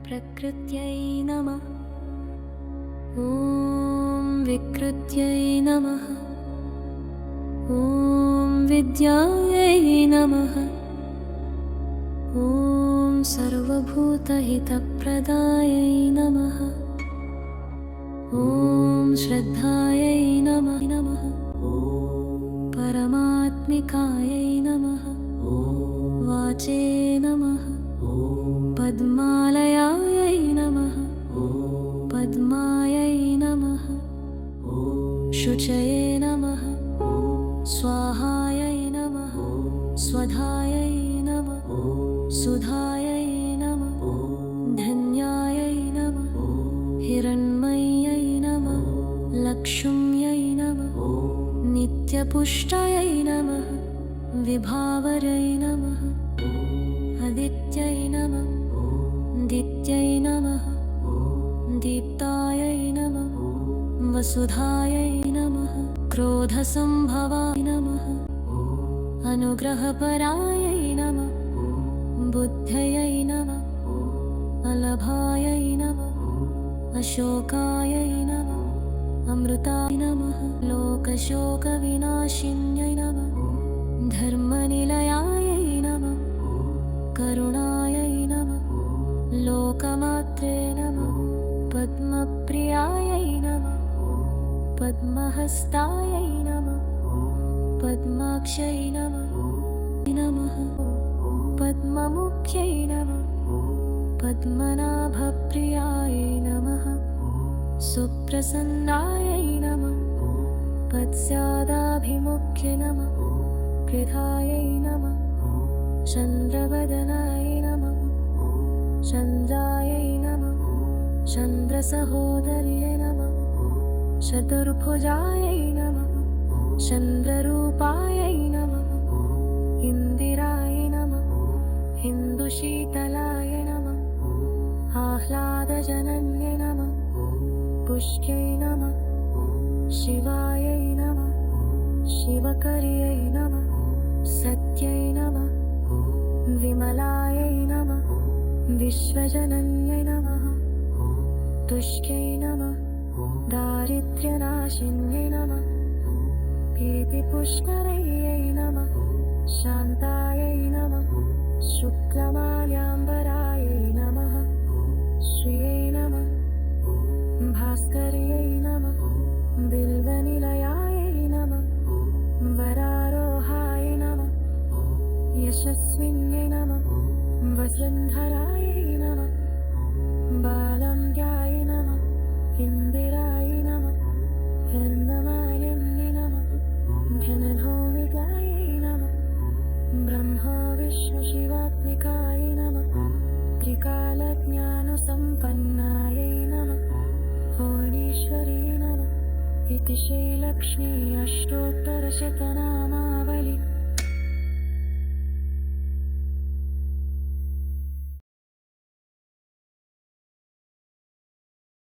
प्रकृत्यै नमः। ॐ विकृत्यै नमः। ॐ विद्यायै नमः। ॐ सर्वभूतहितप्रदायै नमः। ॐ श्रद्धायै नमः। परमात्मिकायै नमः। वाचे नमः। पद्मालयायै नमः। पद्मायै नमः। शुचये नमः। स्वाहायै नमः। स्वधायै नमः। सुधायै नमः। धन्यायै नमः। हिरण्मय्यै नमः। लक्ष्म्यै नमः। नित्यपुष्टयै नमः। विभावरै नमः। अदित्यै नमः। दित्यै नमः। दीप्तायै नमः। वसुधायै नमः। क्रोधसम्भवाय नमः। अनुग्रहपरायै नमः। बुद्धयै नमः। अलभायै नमः। अशोकायै नमः। अमृताय नमः। लोकशोकविनाशिन्यै नमः। धर्मनिलयायै नमः। करुणायै नमः। लोकमात्रे नमः। पद्मप्रियायै नमः। पद्महस्तायै नमः। पद्माक्षै नमः। पद्ममुख्यै नमः। पद्मनाभप्रियायै नमः। सुप्रसन्नायै नमः। पद्स्यादाभिमुख्ये नमः। कृधायै नमः। चन्द्रवदनाय नमः। चन्द्रायै नमः। चन्द्रसहोदर्यै नमः। चतुर्भुजायै नमः। चन्द्ररूपायै नमः। इन्दिराय नमः। हिन्दुशीतलाय नमः। आह्लादजनन्यै नमः। पुष्यै नमः। शिवायै नमः। शिवकर्यै नमः। सत्यै नमः। विमलायै नमः। विश्वजनन्यै नमः। तुष्टै नमः। दारिद्र्यनाशिन्यै नमः। भीतिपुष्करयै नमः। शान्तायै नमः। शुक्लमाल्याम्बरायै नमः। श्रियै नमः। भास्कर्यै नमः। बिल्वनिलयायै नमः। वरारोहाय नमः। यशस्विन्यै नमः। वसुन्धरायै नमः। बालन्द्याय नमः। इन्दिराय नमः। हिरण्यमालिन्यै नमः। घनभौमिकायै नमः। ब्रह्मा विष्णुशिवात्मिकायै नमः। त्रिकालज्ञानसम्पन्नायै नमः। भुवनेश्वरी नमः। इति श्रीलक्ष्मी अष्टोत्तरशतनाम